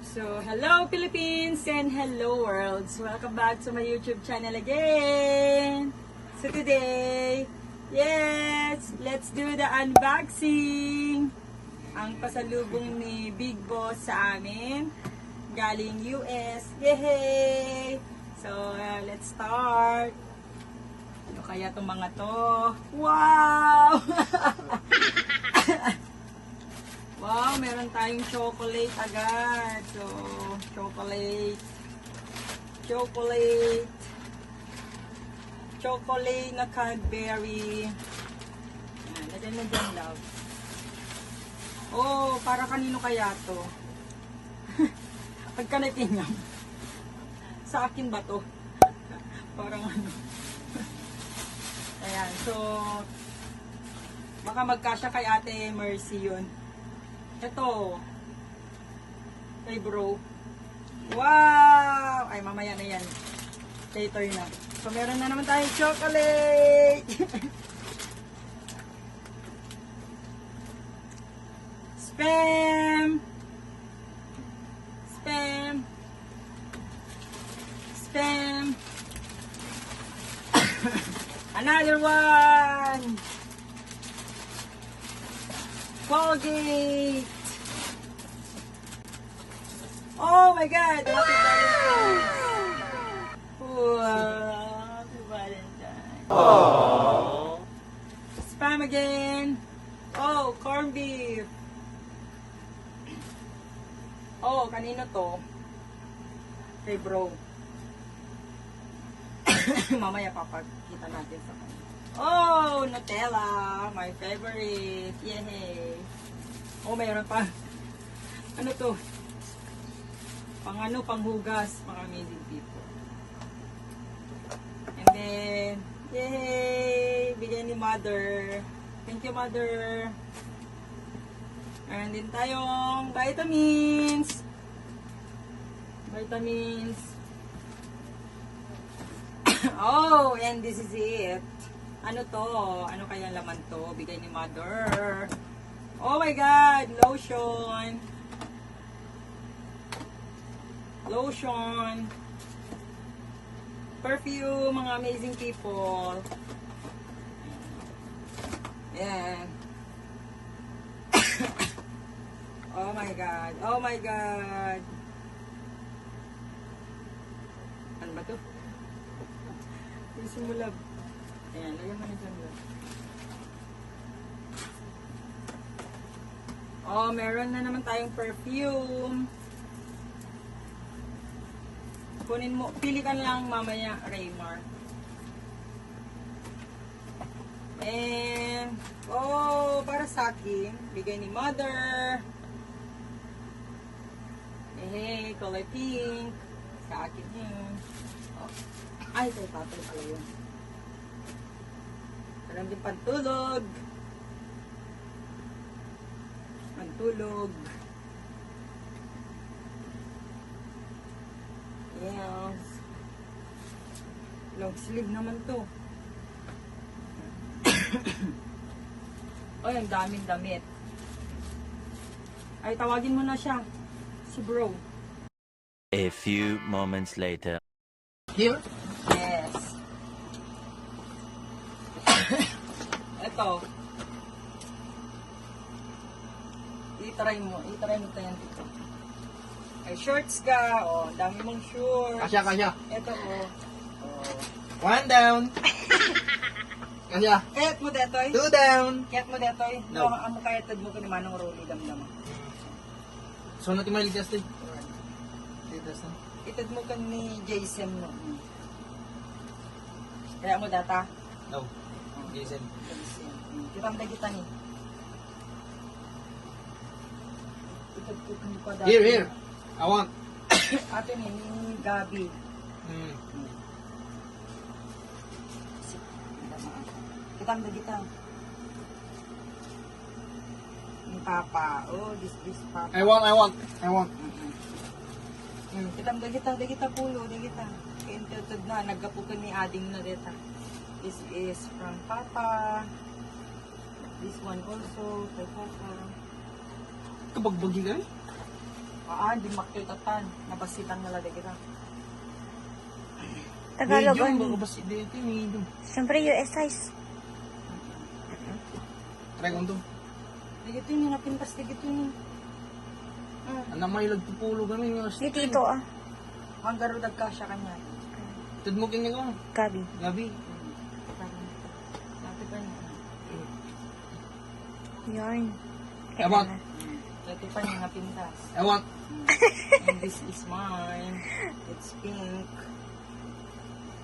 So, hello Philippines and hello world. So, welcome back to my YouTube channel again. So today, yes, let's do the unboxing. Ang pasalubong ni Big Boss sa amin, galing US. Yay! So, let's start. Ano kaya itong mga to? Wow! Wow, meron tayong chocolate agad. So, chocolate na Cadbury. Ayan, lagyan mo dyan, love. Oh, para kanino kaya to? Pagka natingnan. Sa akin ba to? Parang ano. Ayan, so, baka magkasya kay Ate Mercy yun. Ito. Kay bro. Wow! Ay, mamaya na yan. Later na. So, meron na naman tayong chocolate! Spam! Spam! Spam! Another one! Colgate! Oh my God! Happy Valentine's! Wow! Happy Valentine's! Aww. Spam again! Oh, corned beef! Oh, kanino to? Kay bro. Mamaya papakita natin sa kanya. Oh, Nutella, my favorite. Yay! Oh, mayroon pa. Ano to? Panghugas, mga amazing people. And then, yay! Bigay ni Mother. Thank you, Mother. Meron din tayong vitamins. Oh, and this is it. Ano to? Ano kaya laman to? Bigay ni Mother. Oh my God! Lotion. Perfume, mga amazing people. Ayan. Oh my God. Oh my God. Ano ba to? Isi mo, love. Ayan, lagyan mo na dyan, love. Oh, meron na naman tayong perfume. Kunin mo, pili ka lang mamaya, Raymar. And, oh, para sa akin, bigay ni Mother. Hey, color pink. Sa akin yun. Oh. Ay, kay tatay pala yun. Alam din pantulog. Yes. Long sleeve naman to. Ay, ang daming damit. Ay, tawagin mo na siya. Si bro. A few moments later. Here? Yes. Ito. I-try mo tayo dito. Ay, shorts ka. Oh, dami mong shorts. Kasya. Ito, oh. One down. Kasya. Kayat mo detoy? Two down. Kayat mo detoy? No. Amo kayatad mo ko ni Manong Rolly damdama. So, natin maligas tayo. Itad mo ka ni Jason no. Kaya mo data? No. Jason. Kita kita ni. Itad ko kung pa data. Here. I want. Ate ni Gabi. Kita. Ni Papa. Oh, this Papa. I want. Kita pulo, kita. Kintutod na, nagkapukan ni Ading na dita. This is from Papa. This one also, kay Papa. Kabagbagi ka? Hindi makitatan. Nabasitan na lada kita. Tagalog Medium, ano? baka basi dito yung medium. Siyempre US size. Try ko ito. Digito yun, napintas digito yun. Anak may lagpupulo kami. Dito ito ah. Ang garudag ka siya kanya. Tad mo king ko. Gabi. Gabi. Dati pa niya. Yarn. Abang. Dati pa niya napintas. I want. And this is mine. It's pink.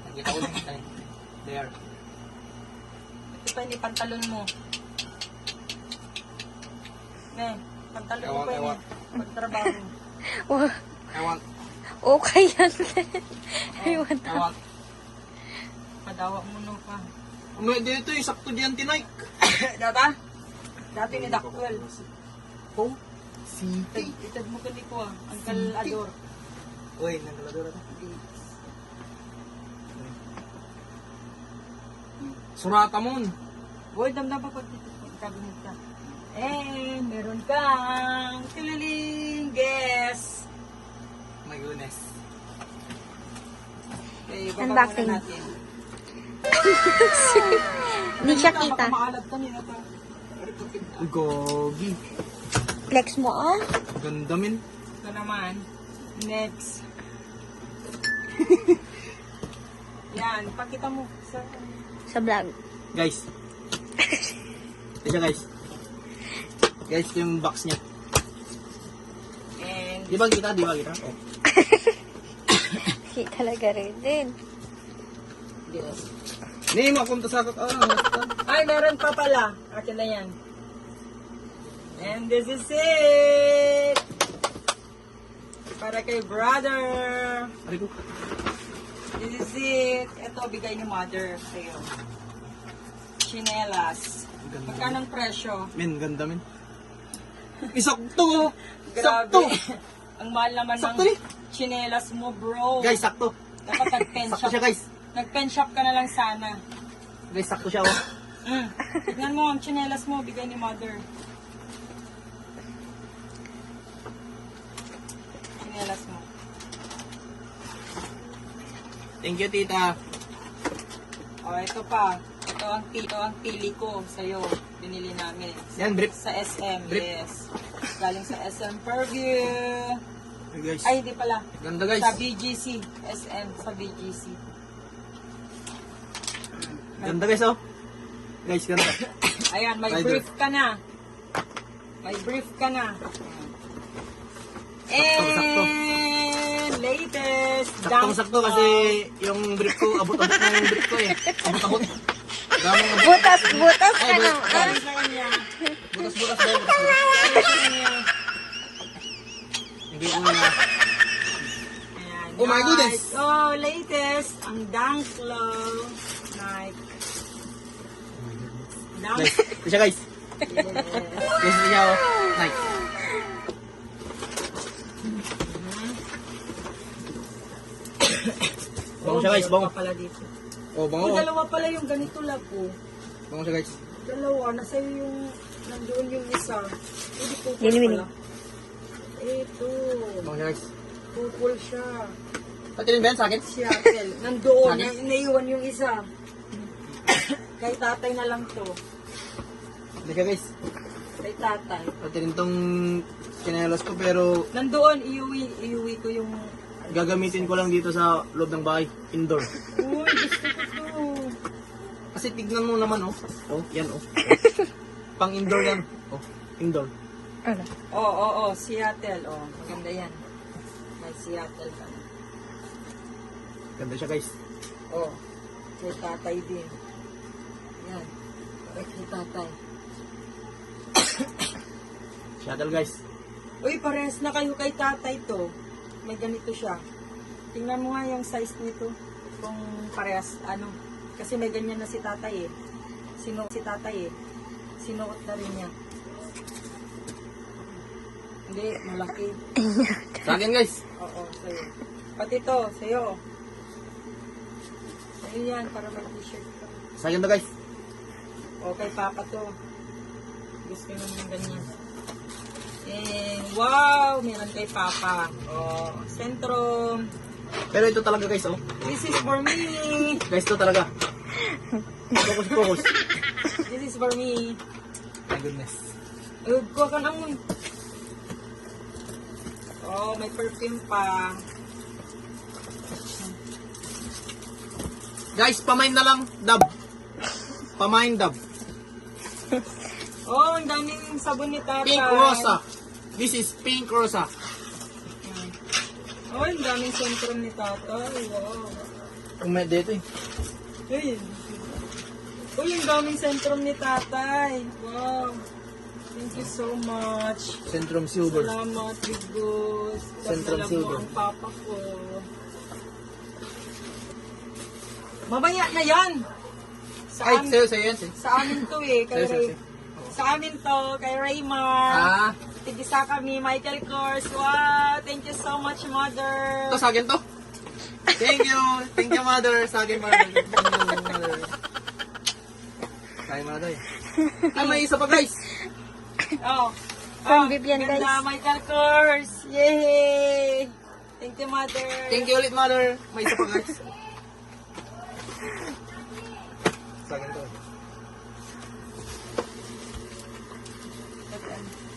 Nakita ko lang tayo. There. Ito pa yung pantalon mo. Ne, pantalon mo Ewan, pa yun. ewan. Pagtrabaho. Wah, I want. okay yan. I want I want. Padawa mo no ka. May dito yung sakto diyan tinike. Data? Dati ni Dakwel. Oh. City. Itad mo kali ko ah. Uncle Ador. Uy, nagaladora na. Surata mon. Boy, damdam pa pag kabinet ka. Meron kang tililing guess. My goodness. Okay, baba Unboxing. muna natin. Hindi siya kita. Baka maalat ka nila to. Gogi. Flex mo ah. Ganda min. Ito naman. Next. Yan, pakita mo. Sa vlog. Guys. Ito siya guys. Guys, ito yung box niya. And Di ba kita? Di ba kita? Oh. Hindi talaga rin din. this. Ni, mapunta sa akot. Ay, meron pa pala. Akin na yan. And this is it. Para kay brother. Ari ko. This is it. Ito, bigay ni mother sa'yo. Chinelas. Ganda. Magkano ang presyo? Min, ganda min. Isakto! Grabe. Sakto! Ang mahal naman Sakto ng ni. chinelas mo, bro. Guys, sakto. Dapat nag-pen Sakto shop. siya guys. Nag-pen shop ka na lang sana. Guys, sakto siya oh. Tignan mo, ang chinelas mo, bigay ni mother. Chinelas mo. Thank you, tita. O, ito pa. Ito ang pili ko sa'yo. Binili namin. Yan, brief. Sa SM, Brief. yes. Galing sa SM Purview. Hey, guys. Ay, hindi pala. Ganda guys. Sa BGC. SM sa BGC. Ganda guys oh. Guys, ganda. Ayan, may Rider. brief ka na. May brief ka na. sakto. And latest. Saktong-sakto kasi yung brief ko, abot-abot na yung brief ko eh. Abot-abot. Daming abot. Butas ka naman. Galing sa kanya. Butas-butas daw. Butas-butas. Galing sa kanya. Hindi ko na. Ayan, Oh my guys. goodness. Oh, latest. Ang Danklow Nike. Dunk. Guys, ito siya guys. Yes. Guys, ito siya oh. Nike. Bango siya guys, bango. Dalawa pala dito. Oh, bango. Oh, dalawa pala yung ganito lang po. Bango siya guys. Dalawa, nasa yung, nandoon yung isa. Hindi pupul Winnie. pala. Ito, Bango siya guys. pupul siya. Pati rin ba yan sa akin? Seattle. Nandoon, Bakit? naiwan yung isa. Kay tatay na lang to. Ito siya guys. Kay tatay. Pati rin tong chinelas ko pero Nandoon, iuwi ko yung... gagamitin ko lang dito sa loob ng bahay. Indoor. Uy, gusto ko to. Kasi tignan mo naman oh. Oh, yan oh. Pang indoor yan. Oh, indoor. Ano? Oo, Seattle. Oh, maganda yan. May Seattle ka. Ganda siya guys. Oh, kay tatay din. Yan. Kay tatay. Shuttle guys. Uy, parehas na kayo kay tatay to. May ganito siya. Tingnan mo nga yung size nito. Kung parehas, ano. Kasi may ganyan na si tatay eh. Sinuot si tatay eh. Sinuot na rin niya. Hindi, malaki. Sa akin guys. Oo, sa'yo. Pati to, sa'yo. Sa'yo yan, para may t-shirt ka. Sa akin to guys. O, kay papa to. Gusto naman yung ganyan. And wow, meron kay Papa. Oh, Centrum. Pero ito talaga guys, oh. This is for me. Guys, ito talaga. Focus. This is for me. My goodness. Kuha ka naman. Oh, may perfume pa. Guys, pamain na lang, dab. Pamain dab. Oh, ang daming sabon ni Tatay. Pink Rosa. This is Pink Rosa. Oh, ang daming Centrum ni Tatay. Wow. Umay dito eh. Uy, uy, ang daming Centrum ni Tatay. Wow. Thank you so much. Centrum Silver. Salamat, Big Boss. Centrum Dagdagan mo Silver. ang papa ko. Mamaya na yan. Sa, Ay, am- sa'yo yan, sa'yo. sa amin to eh. Kay Sa'yo, Ray. sa'yo. Sa amin to, kay Raymar. Ah, Tigisa kami, Michael Kors. Wow, thank you so much, Mother. ito sa akin to. Thank you. Thank you, mother. Sa akin, mother. Thank you, mother. Sa akin, mother. Ay, may isa pa, guys. Oh. From Vivian, ganda, guys. Michael Kors. Yay! Thank you, Mother. Thank you ulit, mother. May isa pa, guys. Sa akin to.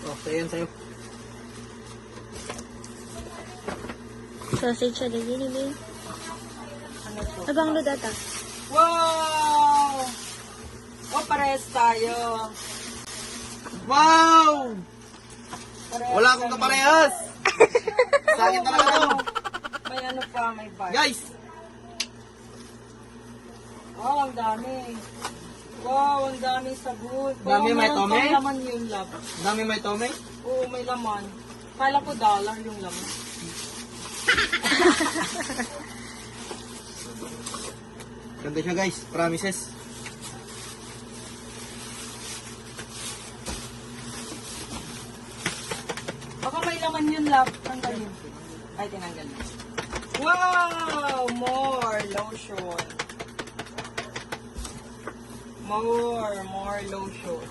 Oh, sa'yo yan, sa'yo. Sausage sa lagi ni Bing. Ano to? Abang lo data. Wow! Oh, parehas tayo. Wow! Parehas Wala akong kami. kaparehas. Sa akin talaga to. May ano pa, may bar. Guys, Wow, ang dami. Wow, ang daming sabon. Dami, may meron tome? pang laman yung lab. dami may tome. Oo, may laman. Kala ko dollar yung laman. Ganda siya, guys. Promises. Baka may laman yun, lab. Tanggalin. Ay, tinanggal na. Wow! More lotion. More lotion.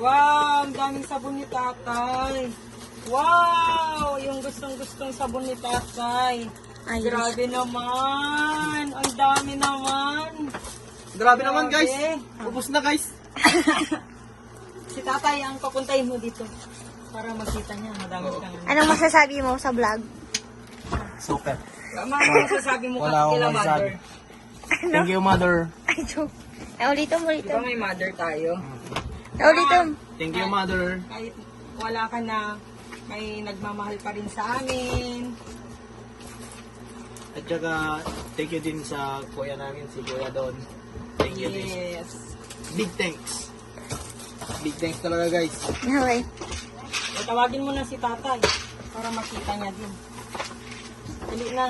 Wow! Ang daming sabon ni Tatay. Wow! Yung gustong-gustong sabon ni Tatay. Ayos. Grabe naman. Ang dami naman. Grabe naman, guys. Grabe. Ubus na, guys. Si Tatay ang papuntahin mo dito. Para makita niya. Madami kang... Anong masasabi mo sa vlog? Super. Tama mo sasabi mo Wala akong kila masasabi. mother. Thank you, mother. Ay, joke. Ulitom, Di ba ulitom. may mother tayo? Ulitom. Thank you, mother. Kahit wala ka na, may nagmamahal pa rin sa amin. At saka, thank you din sa kuya namin, si Kuya Don. Thank you din. Yes. Big thanks. Big thanks talaga, guys. Okay. Tawagin mo na si Tatay para makita niya din. Dali na.